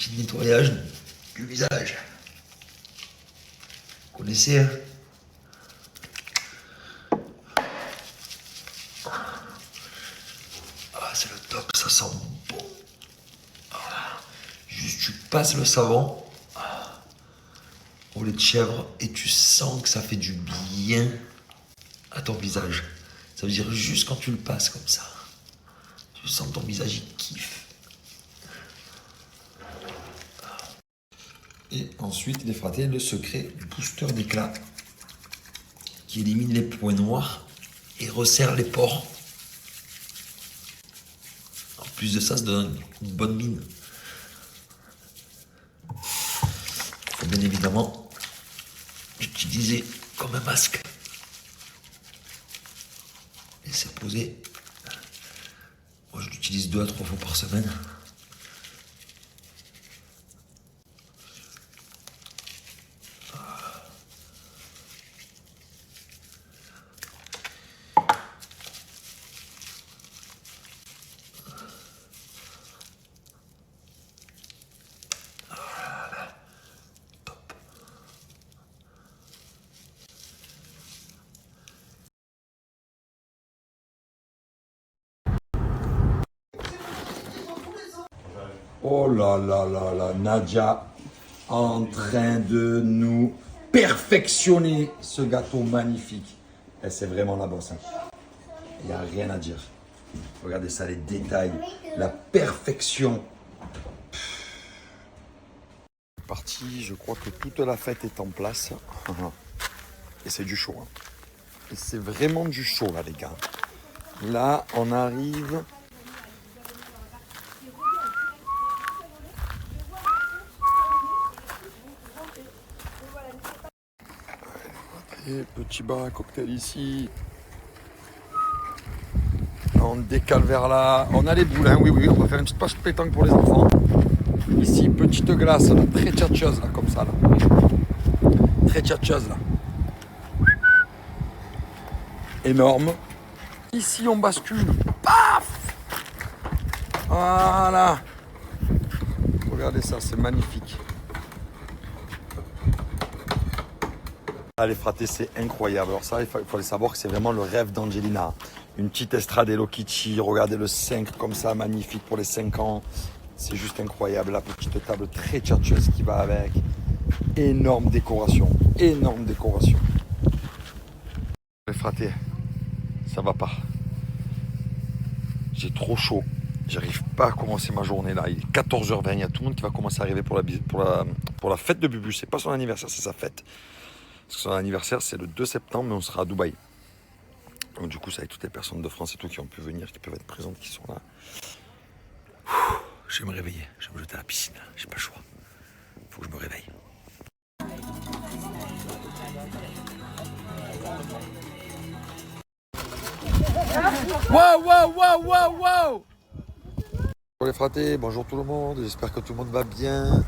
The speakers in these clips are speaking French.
petit nettoyage du visage. Vous connaissez, hein? Ah, c'est le top, ça sent bon. Ah, juste tu passes le savon au lait de chèvre et tu sens que ça fait du bien à ton visage. Ça veut dire juste quand tu le passes comme ça, tu sens ton visage, il kiffe. Et ensuite, les fratés, le secret du booster d'éclat qui élimine les points noirs et resserre les pores. En plus de ça donne une bonne mine. Il faut bien évidemment l'utiliser comme un masque. Et c'est posé. Moi, je l'utilise 2 à 3 fois par semaine. Oh là là là là, Nadia en train de nous perfectionner ce gâteau magnifique. Et c'est vraiment la bosse. Il n'y a rien à dire. Regardez ça, les détails, la perfection. Parti, je crois que toute la fête est en place. Et c'est du chaud. Hein. Et c'est vraiment du chaud là, les gars. Là, on arrive. Et petit bar à cocktail ici. On décale vers là. On a les boules, hein, oui, on va faire une petite page pétanque pour les enfants. Ici, petite glace, là, très tchatcheuse, là, comme ça, là. Très tchatcheuse, là. Énorme. Ici, on bascule. Paf! Voilà. Regardez ça, c'est magnifique. Ah, les fratés, c'est incroyable. Alors ça, il faut savoir que c'est vraiment le rêve d'Angelina. Une petite estrade Hello Kitty, regardez le 5 comme ça, magnifique pour les 5 ans. C'est juste incroyable. La petite table très tchatcheuse qui va avec. Énorme décoration, énorme décoration. Les fratés, ça va pas. J'ai trop chaud. J'arrive pas à commencer ma journée là. Il est 14h20. Il y a tout le monde qui va commencer à arriver pour la fête de Bubu. C'est pas son anniversaire, c'est sa fête. Parce que son anniversaire, c'est le 2 septembre, mais on sera à Dubaï. Donc du coup, c'est avec toutes les personnes de France et tout qui ont pu venir, qui peuvent être présentes, qui sont là. Je vais me réveiller. Je vais me jeter à la piscine. J'ai pas le choix. Faut que je me réveille. Wow! Bonjour les fratés, bonjour tout le monde. J'espère que tout le monde va bien.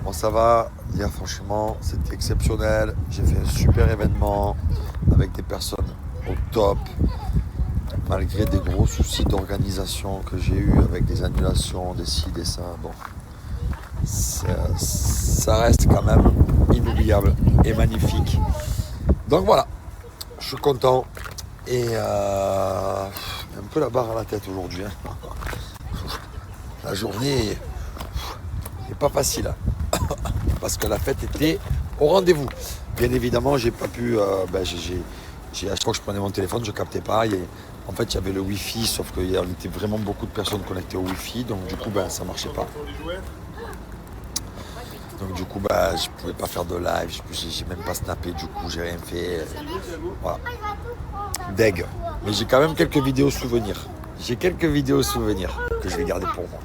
Bon, ça va. Hier, franchement, c'était exceptionnel. J'ai fait un super événement avec des personnes au top. Malgré des gros soucis d'organisation que j'ai eu avec des annulations, des ci, des ça. Bon, ça reste quand même inoubliable et magnifique. Donc voilà, je suis content et un peu la barre à la tête aujourd'hui. Hein. La journée n'est pas facile parce que la fête était au rendez-vous. Bien évidemment, j'ai pas pu. À chaque fois que je prenais mon téléphone, je captais pas. En fait, il y avait le Wi-Fi, sauf qu'il y était vraiment beaucoup de personnes connectées au Wi-Fi, donc du coup, ça marchait pas. Donc du coup, je pouvais pas faire de live, j'ai même pas snappé, du coup, j'ai rien fait. Voilà. Deg. Mais j'ai quand même quelques vidéos souvenirs. J'ai quelques vidéos souvenirs que je vais garder pour moi.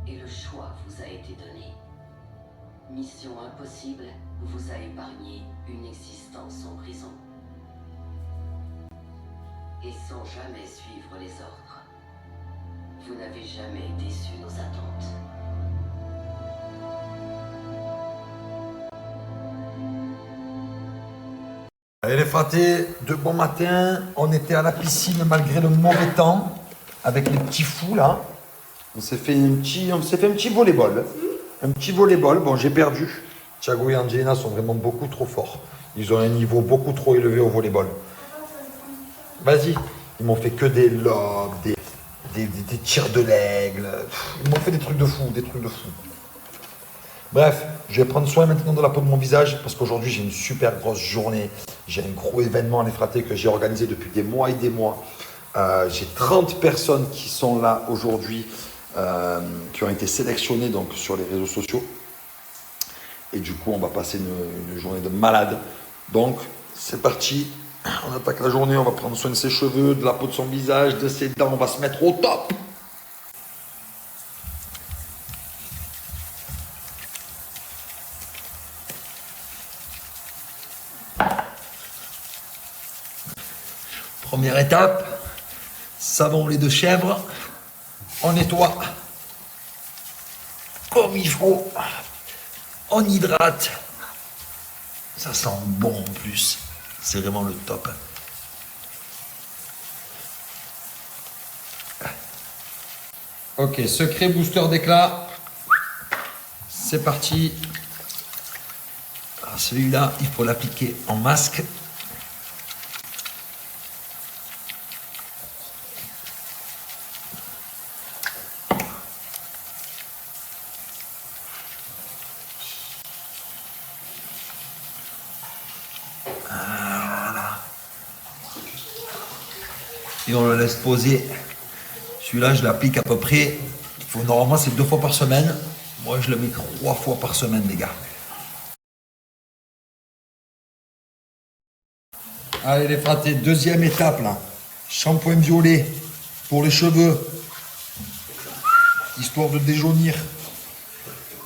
Et le choix vous a été donné. Mission impossible vous a épargné une existence en prison. Et sans jamais suivre les ordres, vous n'avez jamais déçu nos attentes. Allez les fratés, de bon matin, on était à la piscine malgré le mauvais temps, avec les petits fous là. On s'est fait un petit volleyball. Un petit volleyball, bon j'ai perdu. Thiago et Angelina sont vraiment beaucoup trop forts. Ils ont un niveau beaucoup trop élevé au volleyball. Vas-y, ils m'ont fait que des lobes, des tirs de l'aigle. Ils m'ont fait des trucs de fou, Bref, je vais prendre soin maintenant de la peau de mon visage parce qu'aujourd'hui j'ai une super grosse journée. J'ai un gros événement à les frater que j'ai organisé depuis des mois et des mois. J'ai 30 personnes qui sont là aujourd'hui, qui ont été sélectionnées donc, sur les réseaux sociaux. Et du coup, on va passer une journée de malade. Donc, c'est parti. On attaque la journée, on va prendre soin de ses cheveux, de la peau de son visage, de ses dents. On va se mettre au top. Première étape, savon au lait de chèvre, on nettoie comme il faut, on hydrate, ça sent bon en plus, c'est vraiment le top. Ok, secret booster d'éclat, c'est parti. Alors celui-là, il faut l'appliquer en masque. Et on le laisse poser. Celui-là, je l'applique à peu près. Normalement, c'est 2 fois par semaine. Moi, je le mets 3 fois par semaine, les gars. Allez, les fratés, deuxième étape, là. Shampoing violet pour les cheveux. Histoire de déjaunir.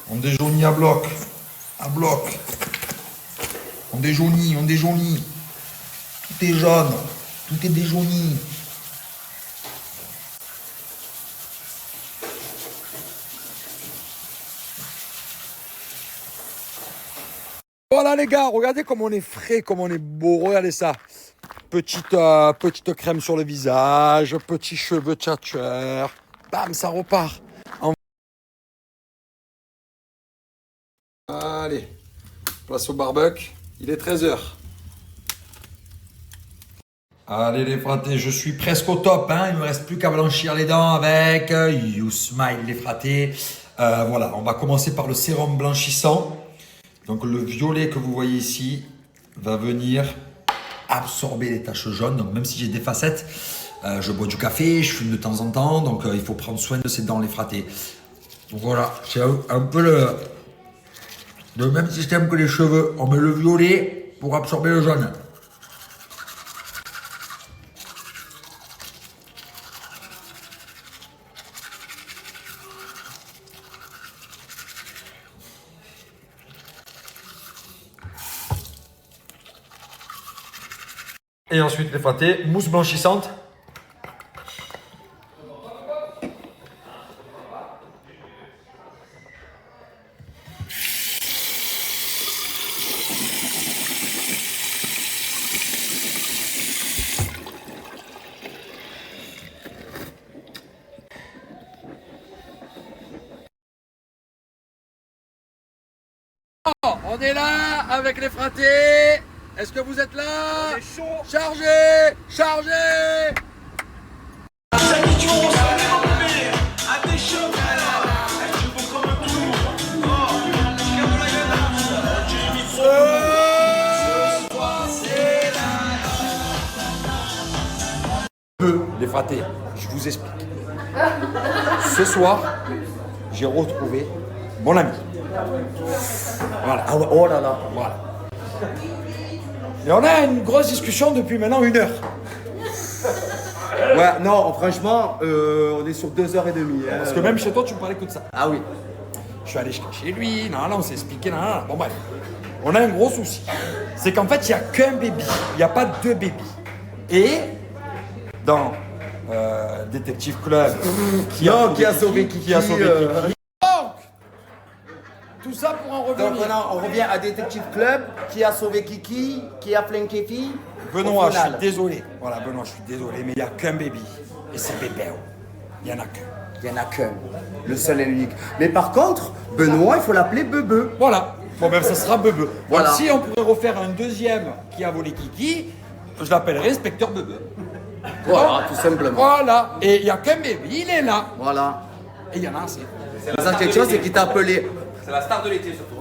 On déjaunit à bloc. À bloc. On déjaunit, on déjaunit. Tout est jaune. Tout est déjauni. Voilà les gars, regardez comme on est frais, comme on est beau, regardez ça. Petite crème sur le visage, petits cheveux tchatcheurs. Bam, ça repart. Allez, place au barbecue, il est 13h. Allez les fratés, je suis presque au top, hein. Il ne me reste plus qu'à blanchir les dents avec You Smile les fratés. Voilà, on va commencer par le sérum blanchissant. Donc le violet que vous voyez ici va venir absorber les taches jaunes. Donc même si j'ai des facettes, je bois du café, je fume de temps en temps. Donc il faut prendre soin de ses dents les fratés. Donc voilà, c'est un peu le même système que les cheveux. On met le violet pour absorber le jaune. Et ensuite les fratés, mousse blanchissante. On est là avec les fratés. Est-ce que vous êtes là? On est chaud. Chargez, chargez. Les fratés, je vous explique. Ce soir, j'ai retrouvé mon ami. Voilà. Oh là là. Voilà. Et on a une grosse discussion depuis maintenant 1 heure. Ouais, non, franchement, on est sur 2h30. Hein. Parce que même chez toi, tu me parlais que de ça. Ah oui. Je suis allé chez lui, non, on s'est expliqué, non. Bon bref, on a un gros souci. C'est qu'en fait, il n'y a qu'un baby, il n'y a pas 2 bébés. Et dans Détective Club, qui a sauvé Kiki. Donc, tout ça pour en revenir. maintenant, on revient à Détective Club. Qui a sauvé Kiki? Qui a flanqué qui? Benoît, Au je suis final. désolé. Voilà, Benoît, je suis désolé, mais il n'y a qu'un baby. Et c'est Bébé. Il n'y en a qu'un. Il n'y en a qu'un. Le seul et l'unique. Mais par contre, Benoît, il faut l'appeler Bebe. Voilà. Bon, ben, ça sera Bebe. Voilà. Donc, si on pourrait refaire un deuxième qui a volé Kiki, je l'appellerais Inspecteur Bebe. Voilà, tout simplement. Voilà. Et il n'y a qu'un baby, il est là. Voilà. Et il y en a assez. Ça, quelque chose, c'est qu'il t'a appelé. C'est la star de l'été surtout.